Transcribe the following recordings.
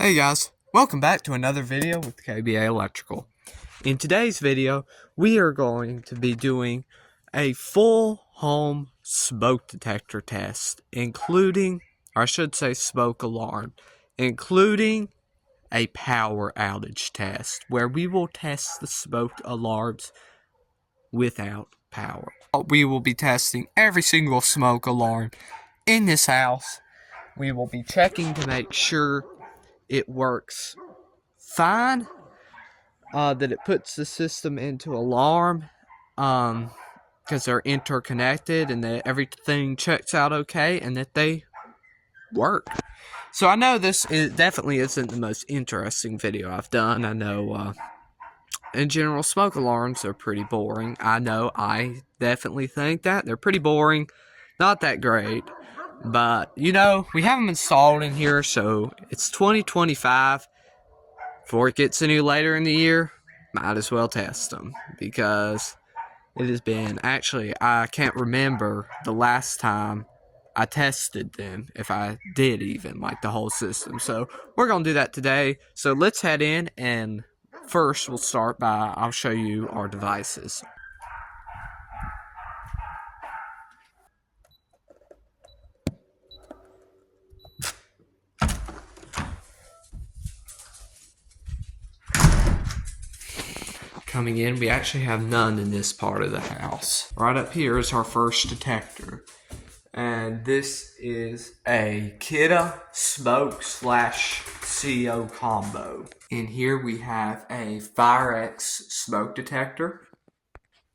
Hey guys, welcome back to another video with KBA Electrical. In today's video, we are going to be doing a full home smoke detector test, including, or I should say smoke alarm, including a power outage test, where we will test the smoke alarms without power. We will be testing every single smoke alarm in this house. We will be checking to make sure it works fine, that it puts the system into alarm, because they're interconnected and that everything checks out okay and that they work. So I know this definitely isn't the most interesting video I've done. I know in general smoke alarms are pretty boring. I know, I definitely think that they're pretty boring, not that great. But you know, we have them installed in here, so it's 2025. Before it gets any later in the year, might as well test them, because it has been, actually, I can't remember the last time I tested them, if I did even, like the whole system. So we're going to do that today. So let's head in, and first we'll start by, I'll show you our devices. Coming in, we actually have none in this part of the house. Right up here is our first detector. And this is a Kidda smoke / CO combo. In here we have a FireX smoke detector.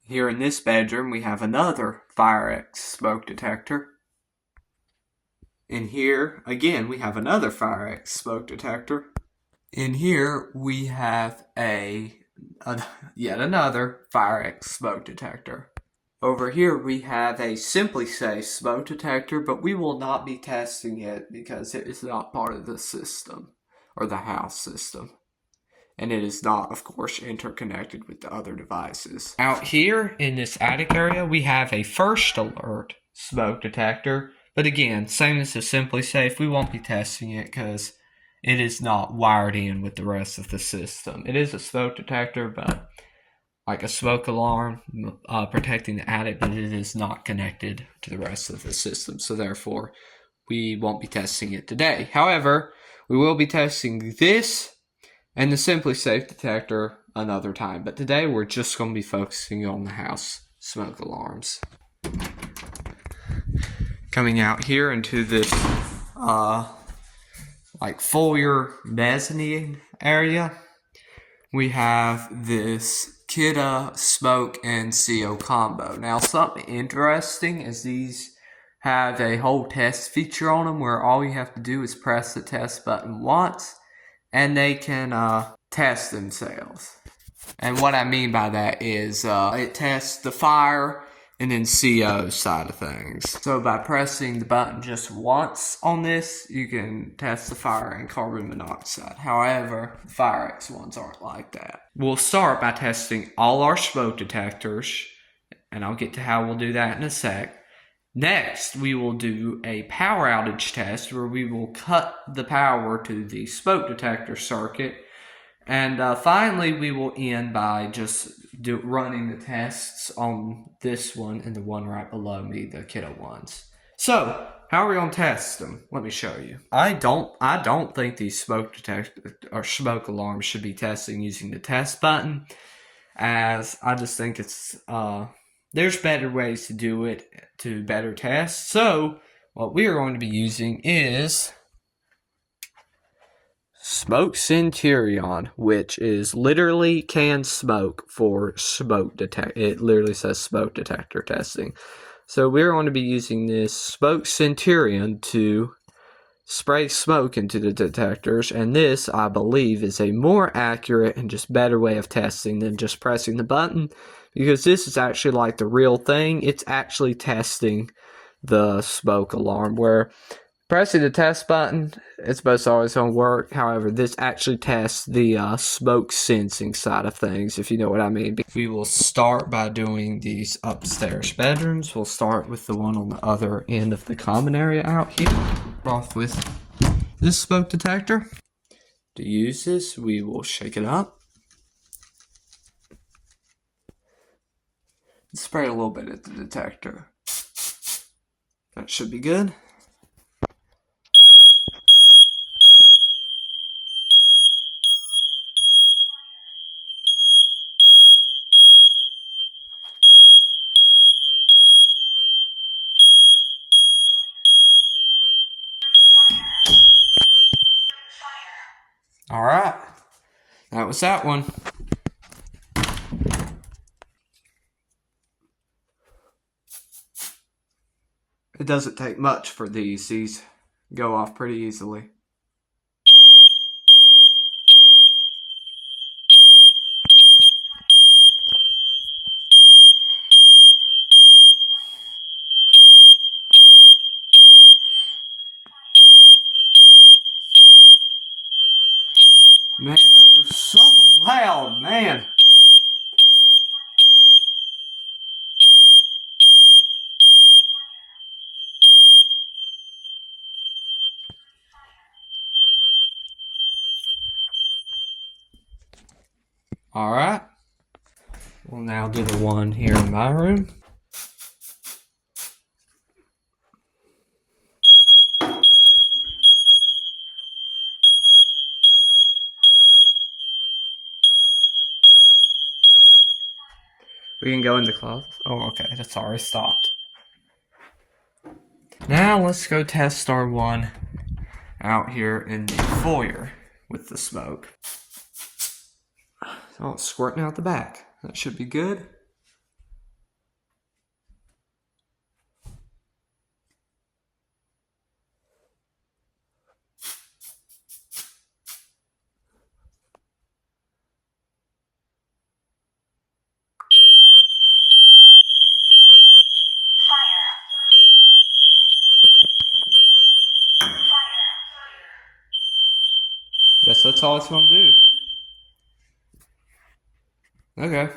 Here in this bedroom we have another FireX smoke detector. In here, again, we have another FireX smoke detector. In here we have yet another FireX smoke detector. Over here we have a Simply Safe smoke detector, but we will not be testing it because it is not part of the system, or the house system. And it is not, of course, interconnected with the other devices. Out here in this attic area, we have a First Alert smoke detector. But again, same as the Simply Safe, we won't be testing it because it is not wired in with the rest of the system. It is a smoke detector, but like a smoke alarm, protecting the attic, but it is not connected to the rest of the system. So therefore, we won't be testing it today. However, we will be testing this and the Simply Safe detector another time. But today, we're just going to be focusing on the house smoke alarms. Coming out here into this like foyer mezzanine area, we have this Kidda smoke and CO combo. Now, something interesting is these have a whole test feature on them where all you have to do is press the test button once and they can test themselves. And what I mean by that is it tests the fire and then CO side of things. So by pressing the button just once on this, you can test the fire and carbon monoxide. However, the FireX ones aren't like that. We'll start by testing all our smoke detectors, and I'll get to how we'll do that in a sec. Next, we will do a power outage test where we will cut the power to the smoke detector circuit. And finally, we will end by just running the tests on this one and the one right below me, the Kidda ones. So, how are we going to test them? Let me show you. I don't think these smoke detector or smoke alarms should be testing using the test button, as I just think it's there's better ways to do it to better test. So, what we are going to be using is Smoke Centurion, which is literally canned smoke for smoke detect. It literally says smoke detector testing. So we're going to be using this Smoke Centurion to spray smoke into the detectors, and this, I believe, is a more accurate and just better way of testing than just pressing the button, because this is actually like the real thing. It's actually testing the smoke alarm, where pressing the test button, it's supposed to always going to work. However, this actually tests the smoke sensing side of things, if you know what I mean. We will start by doing these upstairs bedrooms. We'll start with the one on the other end of the common area out here. Off with this smoke detector. To use this, we will shake it up. Spray a little bit at the detector. That should be good. Alright, that was that one. It doesn't take much for these. These go off pretty easily. Man, those are so loud, man. Alright. We'll now do the one here in my room. We can go in the closet. Oh, okay, that's already stopped. Now let's go test our one out here in the foyer with the smoke. Oh, it's squirting out the back. That should be good. Guess that's all it's gonna do. Okay.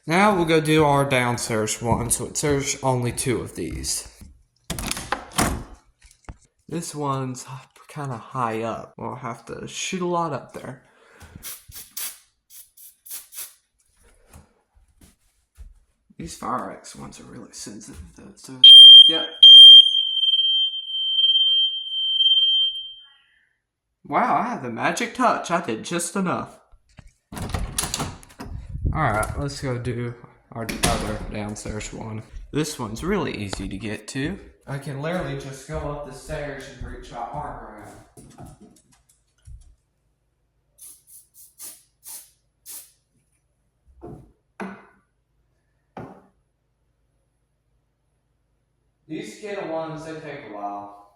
Now we'll go do our downstairs one, so there's only 2 of these. This one's kind of high up. We'll have to shoot a lot up there. These fire X ones are really sensitive though, so yep. Wow, I have the magic touch. I did just enough. Alright, let's go do our other downstairs one. This one's really easy to get to. I can literally just go up the stairs and reach my arm around. These Skittle ones, they take a while.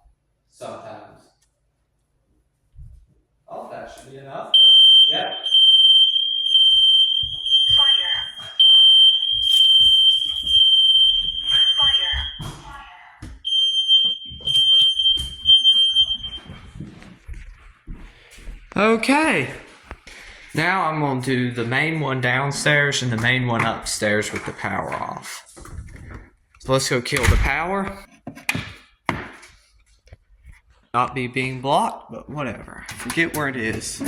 Sometimes. Oh, that should be enough. Yeah. Okay. Now I'm going to do the main one downstairs and the main one upstairs with the power off. So let's go kill the power. Not be being blocked, but whatever. Forget where it is.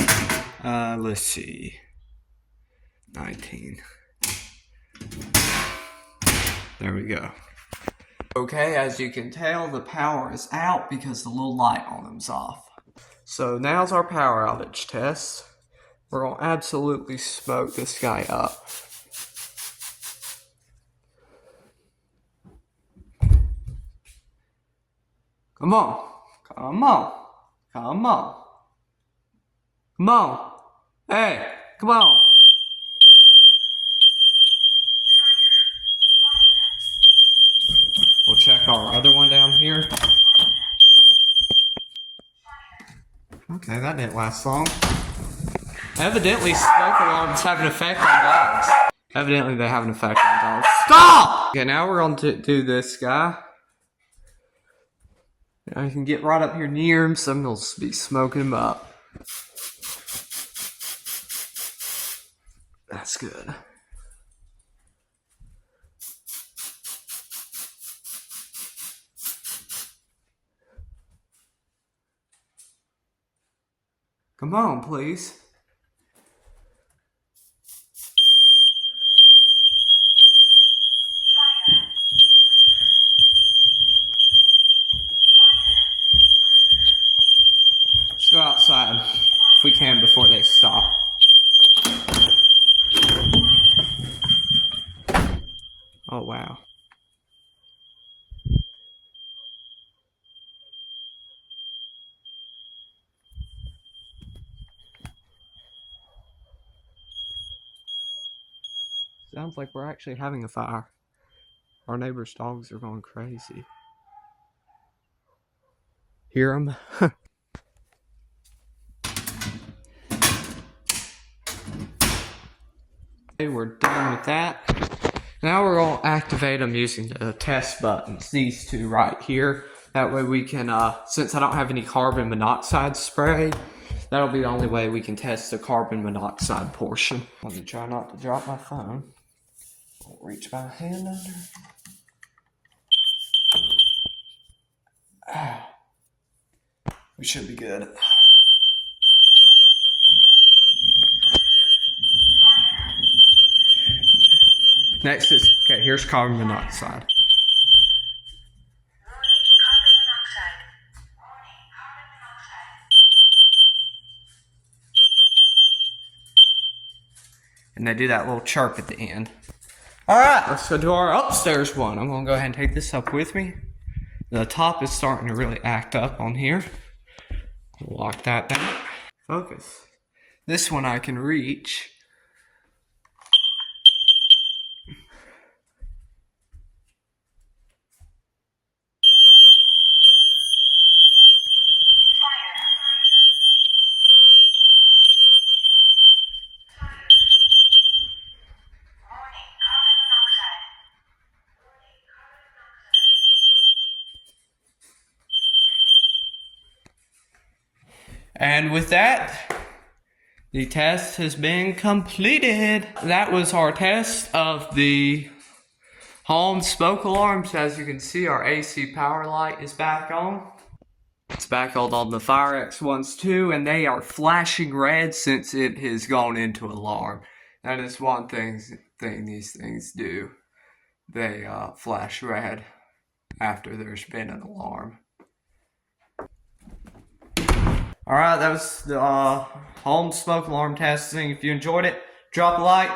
Let's see. 19. There we go. Okay, as you can tell, the power is out because the little light on them's off. So now's our power outage test. We're gonna absolutely smoke this guy up. Come on. Come on. Come on. Come on. Hey, come on. We'll check our other one down here. Okay, that didn't last long. Evidently, smoke alarms have an effect on dogs. Evidently, they have an effect on dogs. Stop! Okay, now we're going to do this guy. I can get right up here near him, so I'm going to be smoking him up. That's good. Come on, please. Let's go outside if we can before they stop. Oh, wow. Sounds like we're actually having a fire. Our neighbor's dogs are going crazy. Hear them? Okay, we're done with that. Now we're going to activate them using the test buttons, these two right here. That way we can, since I don't have any carbon monoxide spray, that'll be the only way we can test the carbon monoxide portion. Let me try not to drop my phone. I'll reach my hand under. We should be good. Next is, okay, here's carbon monoxide. And they do that little chirp at the end. Alright, let's go do our upstairs one. I'm going to go ahead and take this up with me. The top is starting to really act up on here. Lock that down. Focus. This one I can reach. And with that, the test has been completed. That was our test of the home smoke alarms. As you can see, our AC power light is back on. It's back on the Fire X ones too, and they are flashing red since it has gone into alarm. That is one thing these things do. They flash red after there's been an alarm. Alright, that was the home smoke alarm testing. If you enjoyed it, drop a like,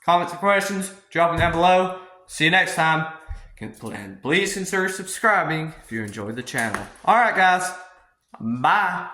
comments or questions, drop them down below. See you next time. And please consider subscribing if you enjoyed the channel. Alright guys, bye.